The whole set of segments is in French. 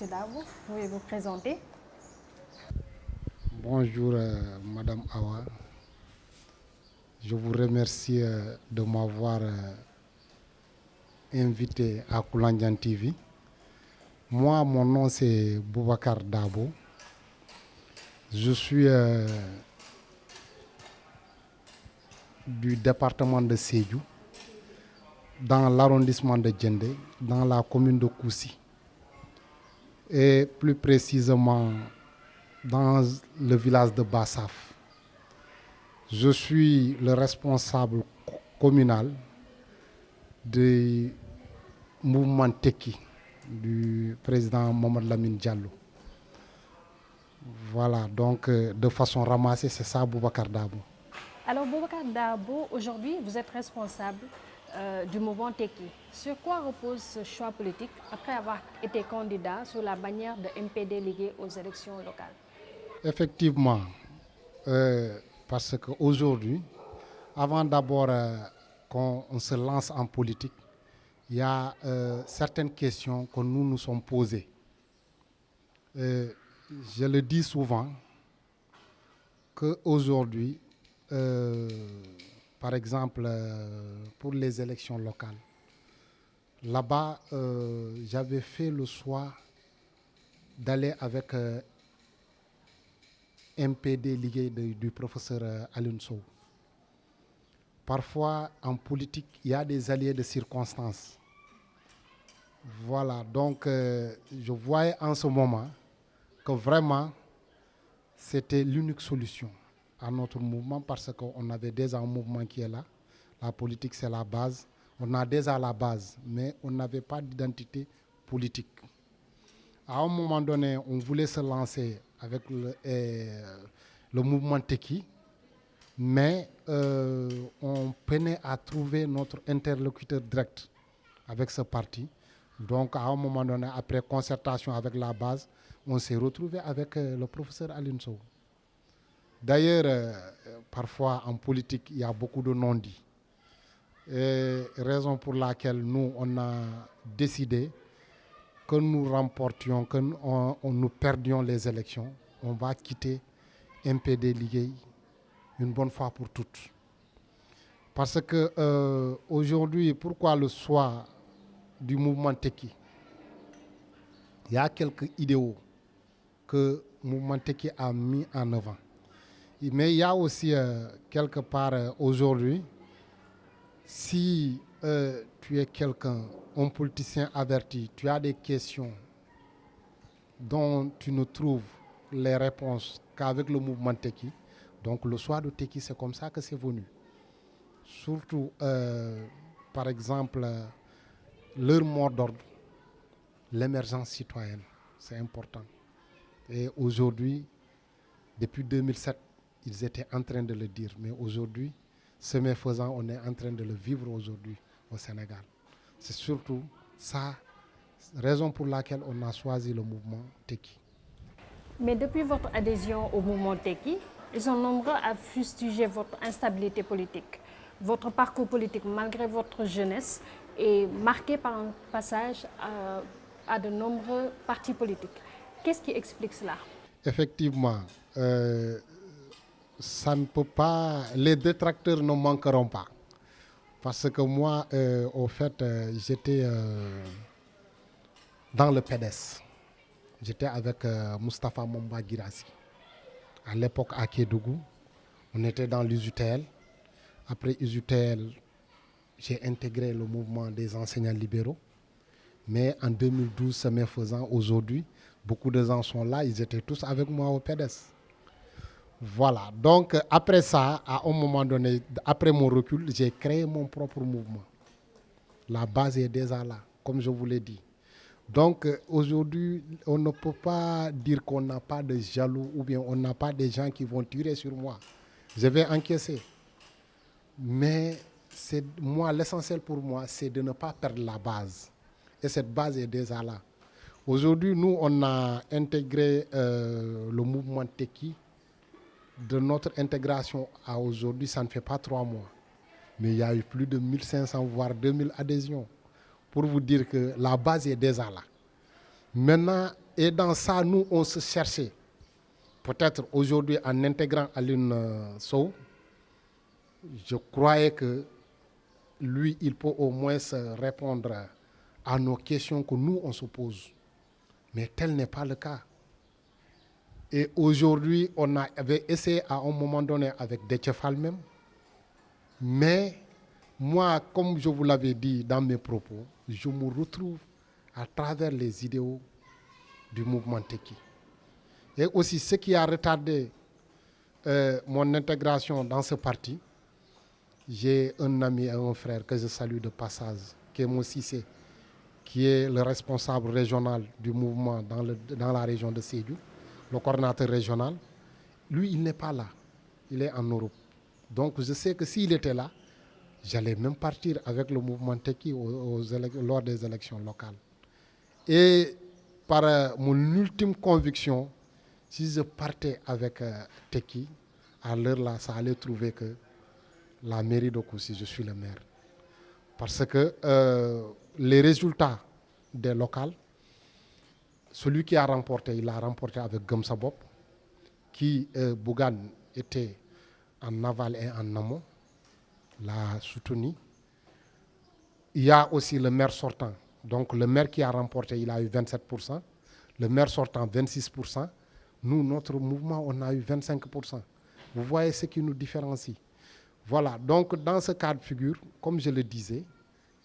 Monsieur Dabo, veuillez vous présenter. Bonjour Madame Awa. Je vous remercie de m'avoir invité à Koulandian TV. Moi, mon nom c'est Boubacar Dabo. Je suis du département de Sédhiou, dans l'arrondissement de Djendé, dans la commune de Koussi. Et plus précisément dans le village de Bassaf. Je suis le responsable communal du mouvement Teki du président Mohamed Lamine Diallo. Voilà, donc de façon ramassée, c'est ça Boubacar Dabo. Alors Boubacar Dabo, aujourd'hui vous êtes responsable du mouvement Teki. Sur quoi repose ce choix politique après avoir été candidat sous la bannière de MPD liée aux élections locales? Effectivement, parce qu'aujourd'hui, avant d'abord qu'on se lance en politique, il y a certaines questions que nous nous sommes posées. Je le dis souvent qu'aujourd'hui, par exemple, pour les élections locales, là-bas, j'avais fait le choix d'aller avec MPD lié du professeur Alioune Sow. Parfois, en politique, il y a des alliés de circonstances. Voilà, donc je voyais en ce moment que vraiment, c'était l'unique solution à notre mouvement parce qu'on avait déjà un mouvement qui est là. La politique, c'est la base. On a déjà la base, mais on n'avait pas d'identité politique. À un moment donné, on voulait se lancer avec le mouvement Teki, mais on peinait à trouver notre interlocuteur direct avec ce parti. Donc, à un moment donné, après concertation avec la base, on s'est retrouvé avec le professeur Alioune Sow. D'ailleurs, parfois en politique, il y a beaucoup de non-dits. Et raison pour laquelle nous, on a décidé que nous remportions, que nous perdions les élections, on va quitter MPD Ligue une bonne fois pour toutes. Parce que aujourd'hui, pourquoi le choix du mouvement Teki? Il y a quelques idéaux que le mouvement Teki a mis en avant. Mais il y a aussi quelque part aujourd'hui, si tu es quelqu'un, un politicien averti, tu as des questions dont tu ne trouves les réponses qu'avec le mouvement Teki. Donc le choix de Teki, c'est comme ça que c'est venu. Surtout, par exemple, leur mot d'ordre, l'émergence citoyenne, c'est important. Et aujourd'hui, depuis 2007, ils étaient en train de le dire. Mais aujourd'hui, ce faisant, on est en train de le vivre aujourd'hui au Sénégal. C'est surtout ça, raison pour laquelle on a choisi le mouvement Teki. Mais depuis votre adhésion au mouvement Teki, ils sont nombreux à fustiger votre instabilité politique. Votre parcours politique, malgré votre jeunesse, est marqué par un passage à de nombreux partis politiques. Qu'est-ce qui explique cela? Effectivement, ça ne peut pas, les détracteurs ne manqueront pas. Parce que moi, au fait, j'étais dans le PDS. J'étais avec Moustapha Momba Girassi. À l'époque, à Kédougou, on était dans l'USUTL. Après USUTL, j'ai intégré le mouvement des enseignants libéraux. Mais en 2012, ce faisant, aujourd'hui, beaucoup de gens sont là, ils étaient tous avec moi au PDS. Voilà, donc après ça, à un moment donné, après mon recul, j'ai créé mon propre mouvement. La base est déjà là, comme je vous l'ai dit. Donc aujourd'hui, on ne peut pas dire qu'on n'a pas de jaloux ou bien on n'a pas de gens qui vont tirer sur moi. Je vais encaisser. Mais moi, l'essentiel pour moi, c'est de ne pas perdre la base. Et cette base est déjà là. Aujourd'hui, nous, on a intégré le mouvement Teki. De notre intégration à aujourd'hui, ça ne fait pas 3 mois. Mais il y a eu plus de 1500, voire 2000 adhésions. Pour vous dire que la base est déjà là. Maintenant, Et dans ça, nous, on se cherchait. Peut-être aujourd'hui, en intégrant Aline Sow, je croyais que lui, il peut au moins répondre à nos questions que nous, on se pose. Mais tel n'est pas le cas. Et aujourd'hui, on avait essayé à un moment donné avec Déthié même. Mais moi, comme je vous l'avais dit dans mes propos, je me retrouve à travers les idéaux du mouvement Tekki. Et aussi, ce qui a retardé mon intégration dans ce parti, j'ai un ami et un frère que je salue de passage, Kémo Sissé, qui est le responsable régional du mouvement dans la région de Sédhiou, le coordinateur régional. Lui, il n'est pas là. Il est en Europe. Donc, je sais que s'il était là, j'allais même partir avec le mouvement Tekki lors des élections locales. Et par mon ultime conviction, si je partais avec Tekki, à l'heure là, ça allait trouver que la mairie de Kousi, je suis le maire. Parce que les résultats des locales, celui qui a remporté, il a remporté avec Gumsabop, qui, Bougan, était en aval et en amont, l'a soutenu. Il y a aussi le maire sortant. Donc le maire qui a remporté, il a eu 27%. Le maire sortant, 26%. Nous, notre mouvement, on a eu 25%. Vous voyez ce qui nous différencie. Voilà, donc dans ce cas de figure, comme je le disais,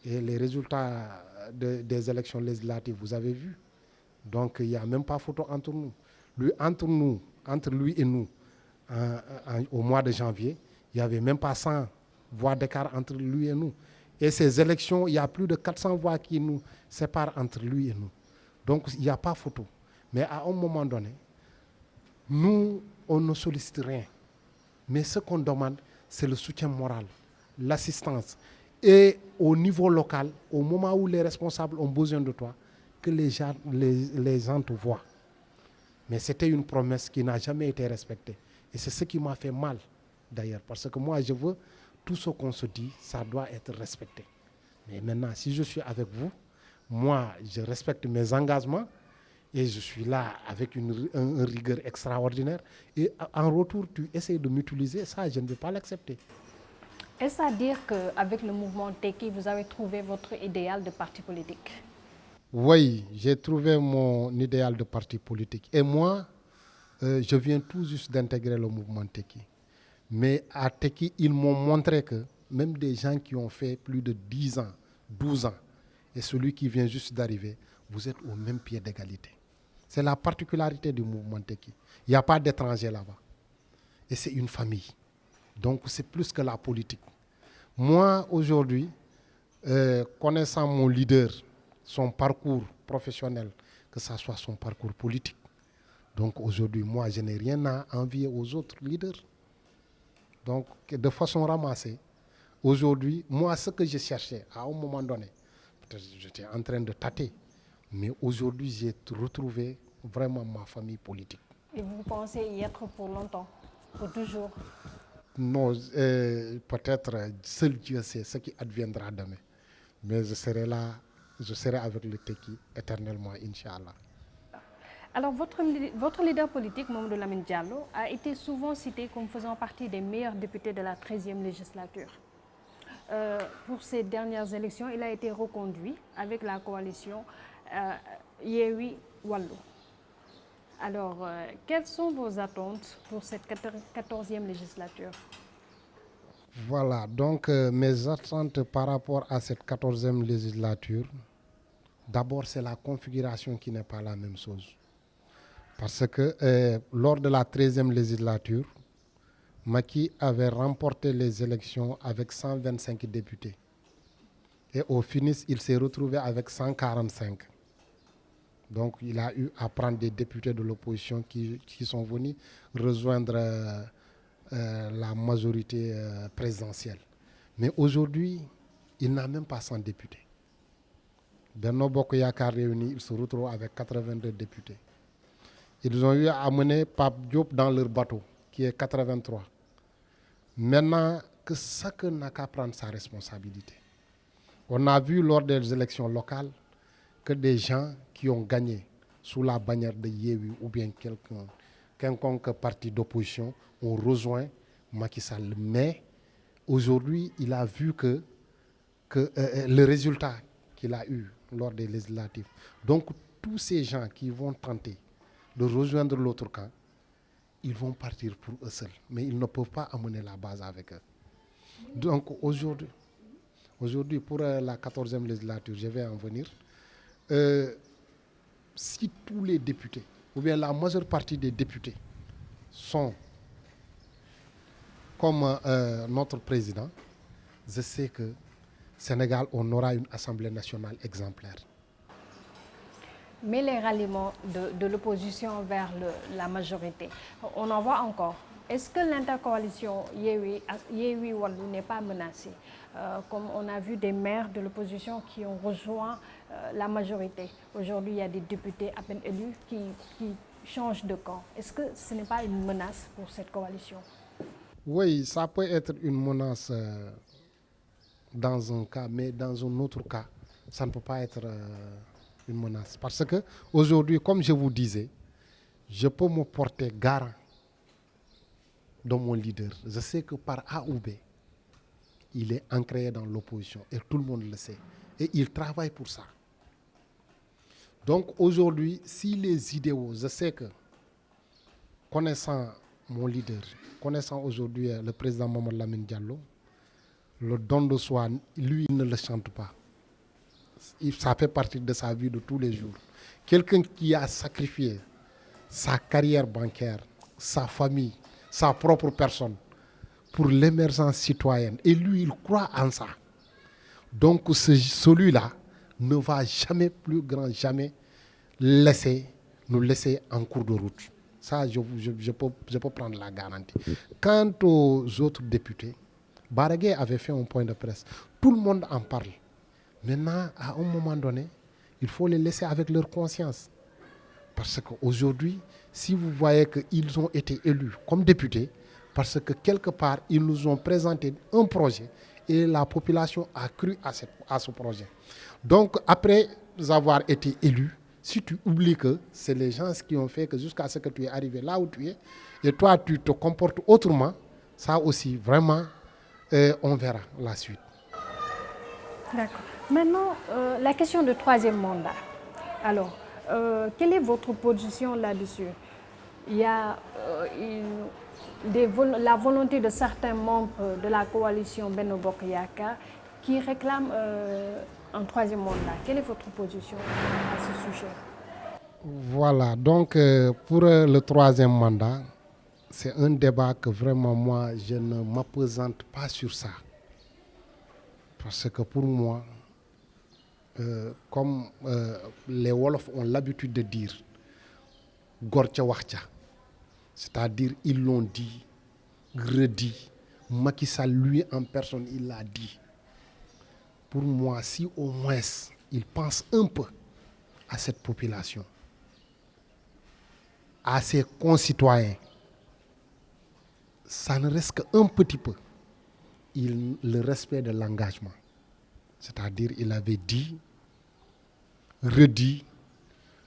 et les résultats des élections législatives, vous avez vu. Donc il n'y a même pas photo entre nous. Entre lui et nous, au mois de janvier, il n'y avait même pas 100 voix d'écart entre lui et nous. Et ces élections, il y a plus de 400 voix qui nous séparent entre lui et nous. Donc il n'y a pas photo. Mais à un moment donné, nous, on ne sollicite rien. Mais ce qu'on demande, c'est le soutien moral, l'assistance. Et au niveau local, au moment où les responsables ont besoin de toi, que les gens te voient. Mais c'était une promesse qui n'a jamais été respectée. Et c'est ce qui m'a fait mal, d'ailleurs. Parce que moi, je veux, tout ce qu'on se dit, ça doit être respecté. Mais maintenant, si je suis avec vous, moi, je respecte mes engagements et je suis là avec une rigueur extraordinaire. Et en retour, tu essaies de m'utiliser, ça, je ne vais pas l'accepter. Est-ce à dire qu'avec le mouvement Tekki, vous avez trouvé votre idéal de parti politique? Oui, j'ai trouvé mon idéal de parti politique. Et moi, je viens tout juste d'intégrer le mouvement Tekki. Mais à Tekki, ils m'ont montré que même des gens qui ont fait plus de 10 ans, 12 ans, et celui qui vient juste d'arriver, vous êtes au même pied d'égalité. C'est la particularité du mouvement Tekki. Il n'y a pas d'étrangers là-bas. Et c'est une famille. Donc c'est plus que la politique. Moi, aujourd'hui, connaissant mon leader, son parcours professionnel, que ce soit son parcours politique, donc aujourd'hui, moi, je n'ai rien à envier aux autres leaders. Donc, de façon ramassée, aujourd'hui, moi, ce que je cherchais à un moment donné, peut-être j'étais en train de tâter, mais aujourd'hui, j'ai retrouvé vraiment ma famille politique. Et vous pensez y être pour longtemps, pour toujours? Non, peut-être seul Dieu sait ce qui adviendra demain. Mais je serai là, je serai avec le Tekki éternellement, Inch'Allah. Alors, votre leader politique, Mamadou Lamine Diallo, a été souvent cité comme faisant partie des meilleurs députés de la 13e législature. Pour ces dernières élections, il a été reconduit avec la coalition Yewwi Wallu. Alors, quelles sont vos attentes pour cette 14e législature? Voilà, donc mes attentes par rapport à cette 14e législature, d'abord c'est la configuration qui n'est pas la même chose. Parce que lors de la 13e législature, Macky avait remporté les élections avec 125 députés. Et au finish, il s'est retrouvé avec 145. Donc il a eu à prendre des députés de l'opposition qui sont venus rejoindre la majorité présidentielle. Mais aujourd'hui, il n'a même pas 100 députés. Benno Bokk Yakaar réuni, il se retrouve avec 82 députés. Ils ont eu à amener Pape Diop dans leur bateau, qui est 83. Maintenant, que chacun n'a qu'à prendre sa responsabilité. On a vu lors des élections locales que des gens qui ont gagné sous la bannière de Yewwi ou bien quelconque parti d'opposition ont rejoint Macky Sall. Mais aujourd'hui, il a vu que le résultat qu'il a eu lors des législatives. Donc, tous ces gens qui vont tenter de rejoindre l'autre camp, ils vont partir pour eux seuls. Mais ils ne peuvent pas amener la base avec eux. Donc, aujourd'hui pour la 14e législature, je vais en venir. Si tous les députés, ou bien la majeure partie des députés, sont comme notre président, je sais que Sénégal, on aura une Assemblée nationale exemplaire. Mais les ralliements de l'opposition vers la majorité, on en voit encore. Est-ce que l'intercoalition Yewwi-Wallu n'est pas menacée? Comme on a vu des maires de l'opposition qui ont rejoint la majorité. Aujourd'hui, il y a des députés à peine élus qui changent de camp. Est-ce que ce n'est pas une menace pour cette coalition? Oui, ça peut être une menace dans un cas, mais dans un autre cas, ça ne peut pas être une menace. Parce que aujourd'hui, comme je vous disais, je peux me porter garant de mon leader. Je sais que par A ou B, il est ancré dans l'opposition et tout le monde le sait. Et il travaille pour ça. Donc aujourd'hui, si les idéaux, je sais que, connaissant mon leader, connaissant aujourd'hui le président Mamadou Lamine Diallo, le don de soi, lui, il ne le chante pas. Ça fait partie de sa vie de tous les jours. Quelqu'un qui a sacrifié sa carrière bancaire, sa famille, sa propre personne pour l'émergence citoyenne. Et lui, il croit en ça. Donc celui-là ne va jamais, plus grand jamais, nous laisser en cours de route. Ça, je peux prendre la garantie. Quant aux autres députés, Barguet avait fait un point de presse. Tout le monde en parle. Maintenant, à un moment donné, il faut les laisser avec leur conscience. Parce qu'aujourd'hui, si vous voyez qu'ils ont été élus comme députés, parce que quelque part, ils nous ont présenté un projet et la population a cru à ce projet. Donc, après avoir été élus, si tu oublies que c'est les gens qui ont fait que jusqu'à ce que tu es arrivé là où tu es, et toi, tu te comportes autrement, ça aussi, vraiment, on verra la suite. D'accord. Maintenant, la question de troisième mandat. Alors, quelle est votre position là-dessus? Il y a la volonté de certains membres de la coalition Benno Bokk Yakaar qui réclament un troisième mandat. Quelle est votre position à ce sujet? Voilà, donc pour le troisième mandat, c'est un débat que vraiment moi, je ne m'apesante pas sur ça. Parce que pour moi, comme les Wolofs ont l'habitude de dire, Gorcha Wacha, c'est-à-dire ils l'ont dit, redit, Macky Sall lui en personne, il l'a dit. Pour moi, si au moins il pense un peu à cette population, à ses concitoyens, ça ne reste qu'un petit peu le respect de l'engagement. C'est-à-dire, il avait dit, redit,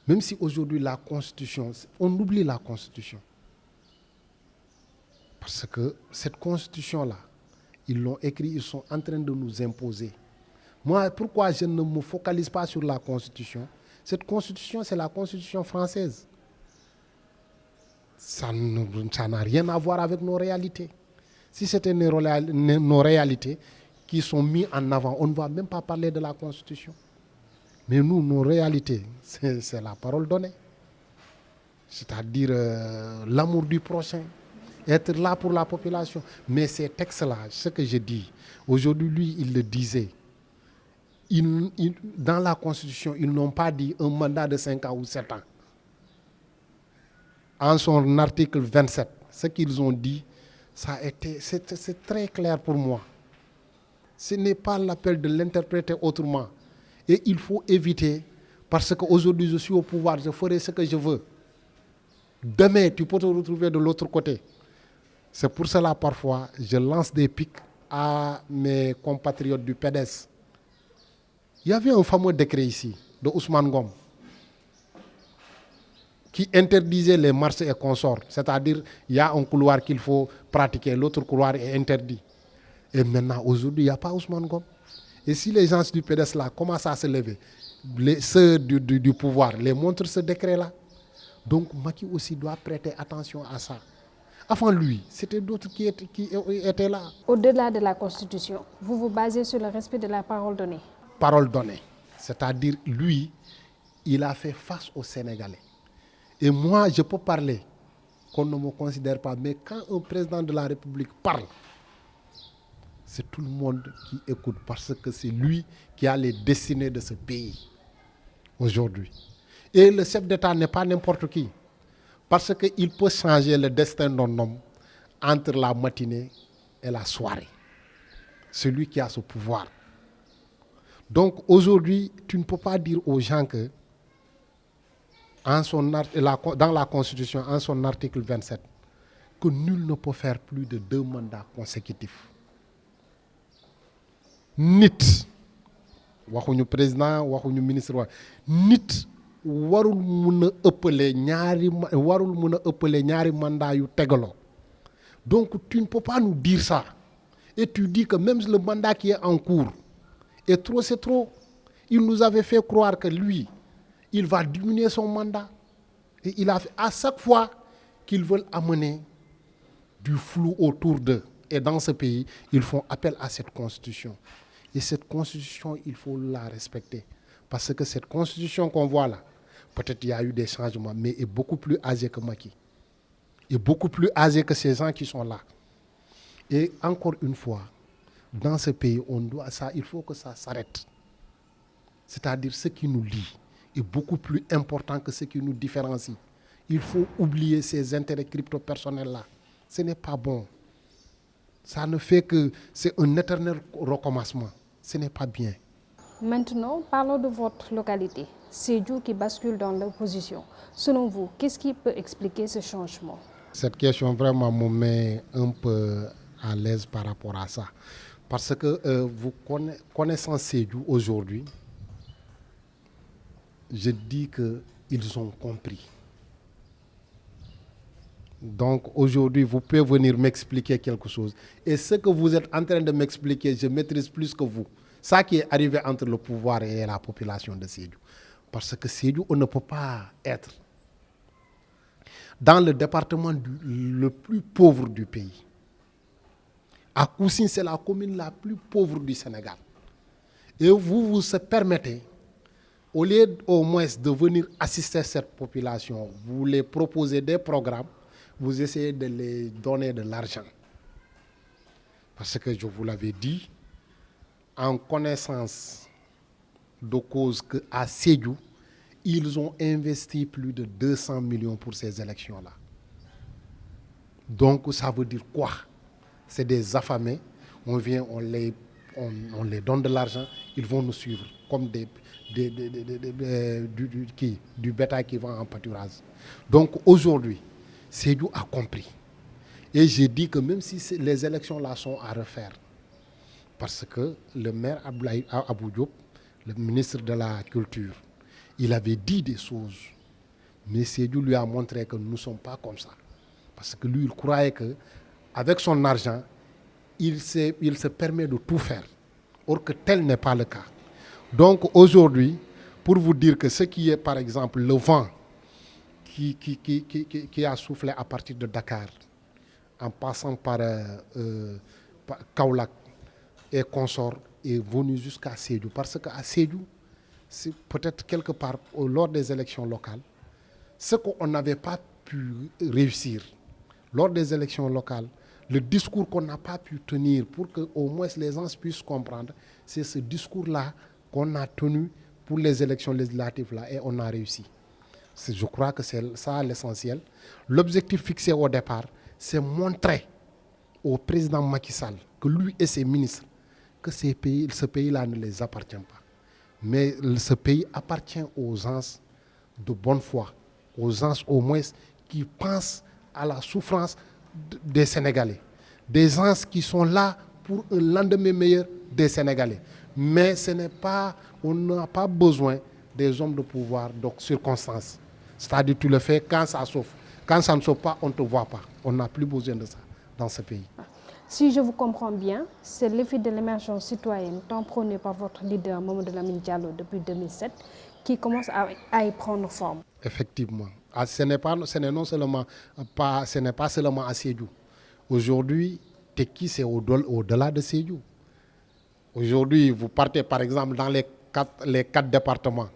même si aujourd'hui la Constitution, on oublie la Constitution. Parce que cette Constitution-là, ils l'ont écrit, ils sont en train de nous imposer. Moi, pourquoi je ne me focalise pas sur la Constitution? Cette Constitution, c'est la Constitution française. Ça n'a rien à voir avec nos réalités. Si c'était nos réalités qui sont mises en avant, on ne va même pas parler de la Constitution. Mais nous, nos réalités, c'est la parole donnée. C'est-à-dire l'amour du prochain, être là pour la population. Mais ces textes-là, ce que je dis, aujourd'hui, lui, il le disait. Dans la Constitution, ils n'ont pas dit un mandat de 5 ans ou 7 ans. En son article 27, ce qu'ils ont dit, c'est très clair pour moi. Ce n'est pas l'appel de l'interpréter autrement. Et il faut éviter, parce qu'aujourd'hui je suis au pouvoir, je ferai ce que je veux. Demain, tu peux te retrouver de l'autre côté. C'est pour cela, parfois, je lance des pics à mes compatriotes du PDS. Il y avait un fameux décret ici, de Ousmane Ngom. qui interdisait les marches et consorts. C'est-à-dire, il y a un couloir qu'il faut pratiquer, l'autre couloir est interdit. Et maintenant, aujourd'hui, il n'y a pas Ousmane Ngom. Et si les gens du PDS là commencent à se lever, ceux du pouvoir les montrent ce décret-là. Donc Macky aussi doit prêter attention à ça. Avant lui, c'était d'autres qui étaient là. Au-delà de la Constitution, vous vous basez sur le respect de la parole donnée. Parole donnée. C'est-à-dire, lui, il a fait face aux Sénégalais. Et moi, je peux parler qu'on ne me considère pas. Mais quand un président de la République parle, c'est tout le monde qui écoute parce que c'est lui qui a les destinées de ce pays aujourd'hui. Et le chef d'État n'est pas n'importe qui. Parce qu'il peut changer le destin d'un homme entre la matinée et la soirée. C'est lui qui a ce pouvoir. Donc aujourd'hui, tu ne peux pas dire aux gens que dans la Constitution, en son article 27, que nul ne peut faire plus de 2 mandats consécutifs. Nit, waxuñu président, waxuñu ministre, nit warul mun a ëppale ñaari mandat yu tegaloo. Donc tu ne peux pas nous dire ça. Et tu dis que même le mandat qui est en cours est trop, c'est trop. Il nous avait fait croire que lui, il va diminuer son mandat. Et il a fait, à chaque fois qu'ils veulent amener du flou autour d'eux. Et dans ce pays, ils font appel à cette constitution. Et cette constitution, il faut la respecter. Parce que cette constitution qu'on voit là, peut-être il y a eu des changements, mais est beaucoup plus âgée que Macky. Est beaucoup plus âgée que ces gens qui sont là. Et encore une fois, dans ce pays, il faut que ça s'arrête. C'est-à-dire ce qui nous lie est beaucoup plus important que ce qui nous différencie. Il faut oublier ces intérêts crypto-personnels-là. Ce n'est pas bon. Ça ne fait que c'est un éternel recommencement. Ce n'est pas bien. Maintenant, parlons de votre localité, Sédhiou qui bascule dans l'opposition. Selon vous, qu'est-ce qui peut expliquer ce changement? Cette question vraiment me met un peu à l'aise par rapport à ça. Parce que vous connaissant Sédhiou aujourd'hui, je dis qu'ils ont compris. Donc aujourd'hui, vous pouvez venir m'expliquer quelque chose. Et ce que vous êtes en train de m'expliquer, je maîtrise plus que vous. Ça qui est arrivé entre le pouvoir et la population de Sédhiou. Parce que Sédhiou, on ne peut pas être dans le département le plus pauvre du pays. À Koussine, c'est la commune la plus pauvre du Sénégal. Et vous vous permettez, au lieu au moins de venir assister cette population, vous les proposez des programmes, vous essayez de les donner de l'argent. Parce que je vous l'avais dit, en connaissance de cause qu'à Sédhiou, ils ont investi plus de 200 millions pour ces élections-là. Donc ça veut dire quoi? C'est des affamés, on vient, on les donne de l'argent, ils vont nous suivre comme du bétail qui va en pâturage. Donc aujourd'hui, Sédhiou a compris. Et j'ai dit que même si les élections là sont à refaire, parce que le maire Abou Diop, le ministre de la Culture, il avait dit des choses, mais Sédhiou lui a montré que nous ne sommes pas comme ça. Parce que lui, il croyait qu'avec son argent, il se permet de tout faire. Or que tel n'est pas le cas. Donc aujourd'hui, pour vous dire que ce qui est par exemple le vent qui a soufflé à partir de Dakar, en passant par Kaolack et consorts, est venu jusqu'à Sédhiou. Parce qu'à Sédhiou, c'est peut-être quelque part lors des élections locales, ce qu'on n'avait pas pu réussir lors des élections locales, le discours qu'on n'a pas pu tenir pour que au moins les gens puissent comprendre, c'est ce discours-là qu'on a tenu pour les élections législatives là et on a réussi. Je crois que c'est ça l'essentiel. L'objectif fixé au départ, c'est montrer au président Macky Sall que lui et ses ministres, que ce pays-là ne les appartient pas. Mais ce pays appartient aux gens de bonne foi, aux gens au moins qui pensent à la souffrance des Sénégalais. Des gens qui sont là pour un lendemain meilleur des Sénégalais. Mais on n'a pas besoin des hommes de pouvoir, donc circonstances. C'est-à-dire tu le fais quand ça sauve. Quand ça ne sauve pas, on ne te voit pas. On n'a plus besoin de ça dans ce pays. Si je vous comprends bien, c'est l'effet de l'émergence citoyenne tant prôné par votre leader Mamadou Lamine Diallo depuis 2007 qui commence à y prendre forme. Effectivement. Ce n'est pas seulement à Sédhiou. Aujourd'hui, Tekki, c'est au-delà de Sédhiou. Aujourd'hui, vous partez par exemple dans les quatre départements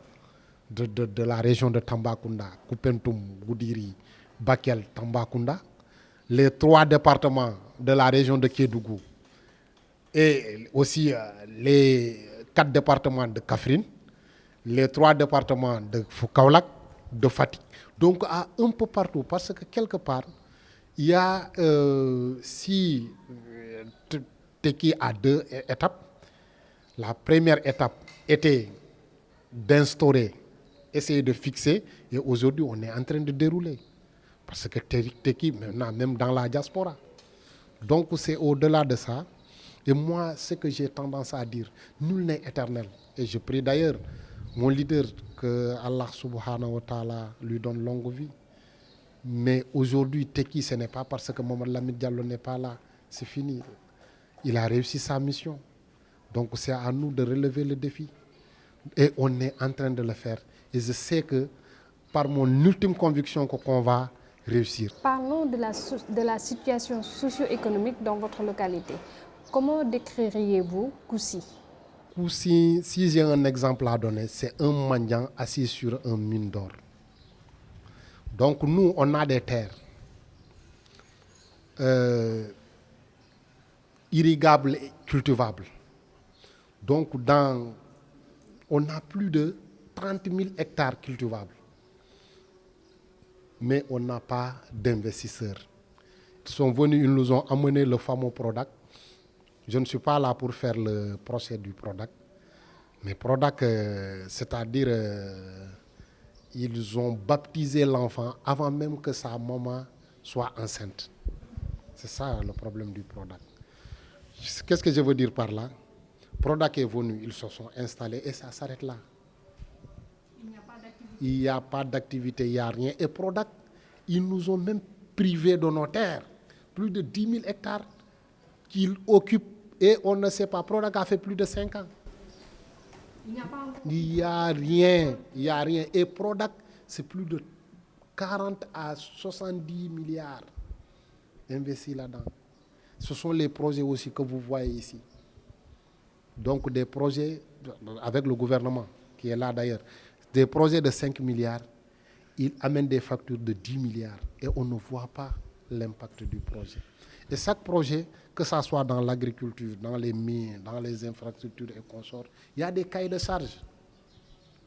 de la région de Tambacounda, Koupentoum, Goudiri, Bakel, Tambacounda, les 3 départements de la région de Kédougou et aussi les 4 départements de Kaffrine, les 3 départements de Kaolack, de Fatick. Donc un peu partout, parce que quelque part, il y a si Tekki a 2 étapes. La première étape était d'instaurer, essayer de fixer, et aujourd'hui on est en train de dérouler. Parce que Tekki, maintenant, même dans la diaspora. Donc c'est au-delà de ça. Et moi, ce que j'ai tendance à dire, nul n'est éternel. Et je prie d'ailleurs mon leader que Allah subhanahu wa ta'ala lui donne longue vie. Mais aujourd'hui, Tekki, ce n'est pas parce que Mamadou Lamine Diallo n'est pas là. C'est fini. Il a réussi sa mission. Donc c'est à nous de relever le défi. Et on est en train de le faire. Et je sais que par mon ultime conviction qu'on va réussir. Parlons de la situation socio-économique dans votre localité. Comment décririez-vous Koussi? Koussi, si j'ai un exemple à donner, c'est un mendiant assis sur un mine d'or. Donc nous, on a des terres irrigables et cultivables. Donc on a plus de 30 000 hectares cultivables. Mais on n'a pas d'investisseurs. Ils sont venus, ils nous ont amené le fameux Prodac. Je ne suis pas là pour faire le procès du Prodac. Mais Prodac, c'est-à-dire, ils ont baptisé l'enfant avant même que sa maman soit enceinte. C'est ça le problème du Prodac. Qu'est-ce que je veux dire par là? Prodac est venu, ils se sont installés et ça s'arrête là. Il n'y a pas d'activité, il n'y a rien. Et Prodac, ils nous ont même privés de nos terres. Plus de 10 000 hectares qu'ils occupent. Et on ne sait pas, Prodac a fait plus de 5 ans. Il n'y a rien, il n'y a rien. Et Prodac, c'est plus de 40 à 70 milliards investis là-dedans. Ce sont les projets aussi que vous voyez ici. Donc des projets avec le gouvernement qui est là d'ailleurs. Des projets de 5 milliards, ils amènent des factures de 10 milliards et on ne voit pas l'impact du projet. Et chaque projet, que ce soit dans l'agriculture, dans les mines, dans les infrastructures et consorts, il y a des cahiers de charges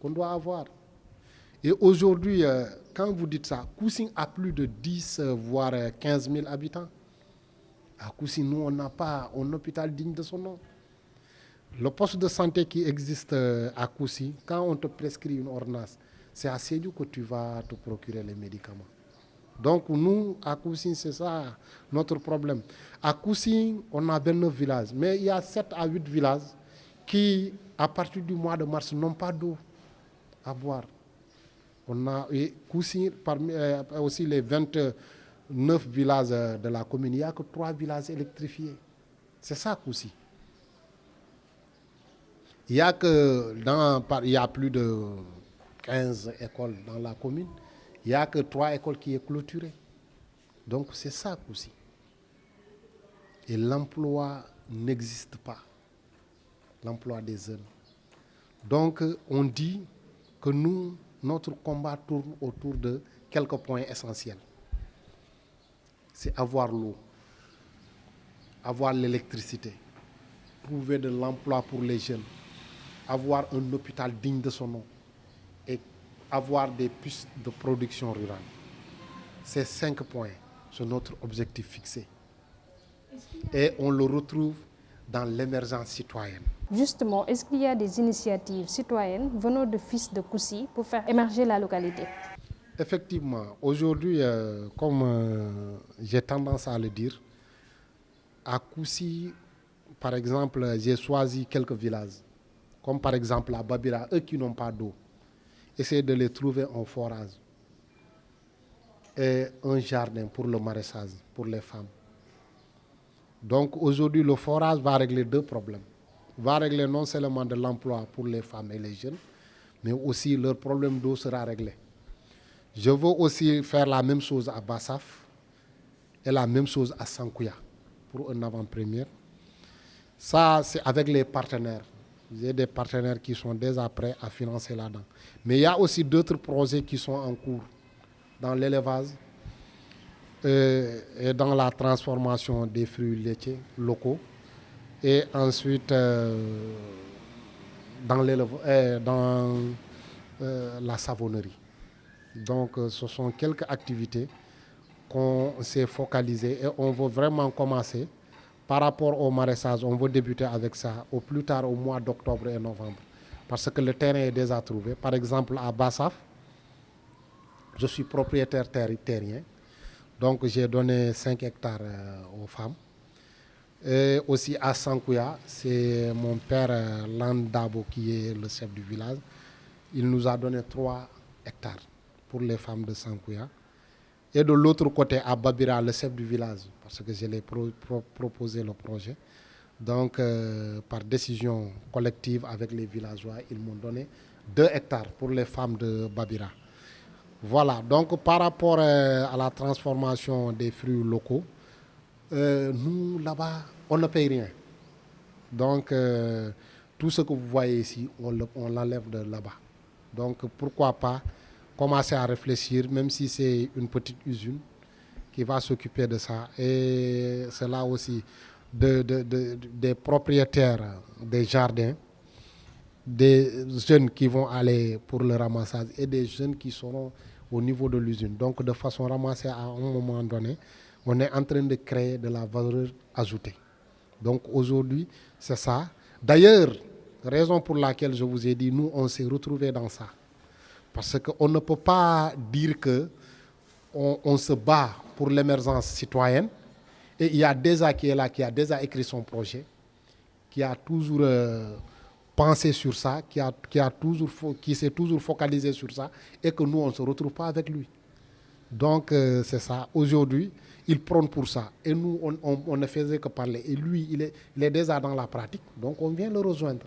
qu'on doit avoir. Et aujourd'hui, quand vous dites ça, Koussi a plus de 10, voire 15 000 habitants. À Koussi, nous, on n'a pas un hôpital digne de son nom. Le poste de santé qui existe à Koussi, quand on te prescrit une ordonnance, c'est à Sédhiou que tu vas te procurer les médicaments. Donc nous, à Koussi, c'est ça notre problème. À Koussi, on a 29 villages, mais il y a 7 à 8 villages qui, à partir du mois de mars, n'ont pas d'eau à boire. On a Koussi, parmi aussi les 29 villages de la commune, il n'y a que 3 villages électrifiés. C'est ça Koussi. Il y a plus de 15 écoles dans la commune. Il n'y a que 3 écoles qui sont clôturées. Donc c'est ça Koussi. Et l'emploi n'existe pas. L'emploi des jeunes. Donc on dit que nous, notre combat tourne autour de quelques points essentiels. C'est avoir l'eau, avoir l'électricité, trouver de l'emploi pour les jeunes, avoir un hôpital digne de son nom et avoir des pistes de production rurale. Ces 5 points sont notre objectif fixé. Et on le retrouve dans l'émergence citoyenne. Justement, est-ce qu'il y a des initiatives citoyennes venant de fils de Koussi pour faire émerger la localité? Effectivement, aujourd'hui, comme j'ai tendance à le dire, à Koussi, par exemple, j'ai choisi quelques villages, comme par exemple à Babira, eux qui n'ont pas d'eau. Essayer de les trouver en forage et un jardin pour le maraîchage, pour les femmes. Donc aujourd'hui, le forage va régler deux problèmes. Va régler non seulement de l'emploi pour les femmes et les jeunes, mais aussi leur problème d'eau sera réglé. Je veux aussi faire la même chose à Bassaf et la même chose à Sankouya pour un avant-première. Ça, c'est avec les partenaires. J'ai des partenaires qui sont déjà prêts à financer là-dedans. Mais il y a aussi d'autres projets qui sont en cours dans l'élevage et dans la transformation des fruits laitiers locaux et ensuite dans la savonnerie. Donc ce sont quelques activités qu'on s'est focalisées et on veut vraiment commencer. Par rapport au maraîchage, on veut débuter avec ça au plus tard au mois d'octobre et novembre. Parce que le terrain est déjà trouvé. Par exemple, à Bassaf, je suis propriétaire terrien. Donc j'ai donné 5 hectares aux femmes. Et aussi à Sankouya, c'est mon père Landabo qui est le chef du village. Il nous a donné 3 hectares pour les femmes de Sankouya. Et de l'autre côté, à Babira, le chef du village, parce que je l'ai proposé le projet. Donc, par décision collective avec les villageois, ils m'ont donné 2 hectares pour les femmes de Babira. Voilà, donc par rapport à la transformation des fruits locaux, nous, là-bas, on ne paye rien. Donc, tout ce que vous voyez ici, on l'enlève de là-bas. Donc, pourquoi pas commencer à réfléchir, même si c'est une petite usine qui va s'occuper de ça. Et c'est là aussi des propriétaires des jardins, des jeunes qui vont aller pour le ramassage et des jeunes qui seront au niveau de l'usine. Donc de façon ramassée à un moment donné, on est en train de créer de la valeur ajoutée. Donc aujourd'hui, c'est ça. D'ailleurs, raison pour laquelle je vous ai dit, nous, on s'est retrouvés dans ça. Parce qu'on ne peut pas dire qu'on se bat pour l'émergence citoyenne et il y a déjà qui est là, qui a déjà écrit son projet, qui a toujours pensé sur ça, qui s'est toujours focalisé sur ça et que nous, on ne se retrouve pas avec lui. Donc c'est ça. Aujourd'hui, il prône pour ça. Et nous, on ne faisait que parler. Et lui, il est déjà dans la pratique. Donc on vient le rejoindre.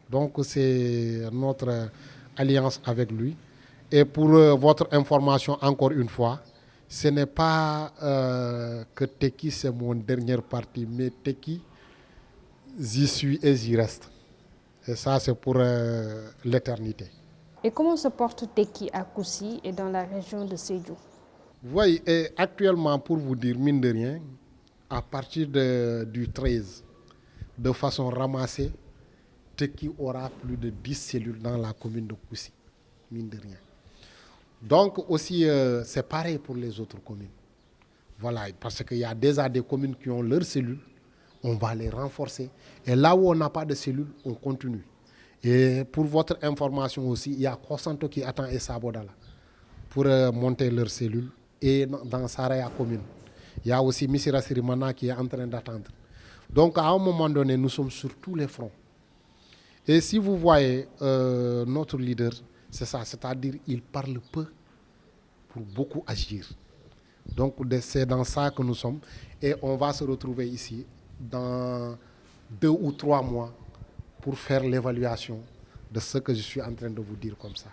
Donc c'est notre alliance avec lui. Et pour votre information, encore une fois, ce n'est pas que Teki, c'est mon dernier parti, mais Teki, j'y suis et j'y reste. Et ça, c'est pour l'éternité. Et comment se porte Teki à Koussi et dans la région de Sédhiou? Oui, et actuellement, pour vous dire, mine de rien, à partir du 13, de façon ramassée, Teki aura plus de 10 cellules dans la commune de Koussi, mine de rien. Donc aussi, c'est pareil pour les autres communes. Voilà, parce qu'il y a déjà des communes qui ont leurs cellules, on va les renforcer. Et là où on n'a pas de cellules, on continue. Et pour votre information aussi, il y a Kosanto qui attend Essabodala pour monter leurs cellules. Et dans Saraya commune, il y a aussi Missira Sirimana qui est en train d'attendre. Donc à un moment donné, nous sommes sur tous les fronts. Et si vous voyez notre leader, c'est ça, c'est-à-dire qu'il parle peu pour beaucoup agir. Donc c'est dans ça que nous sommes. Et on va se retrouver ici dans 2 ou 3 mois pour faire l'évaluation de ce que je suis en train de vous dire comme ça.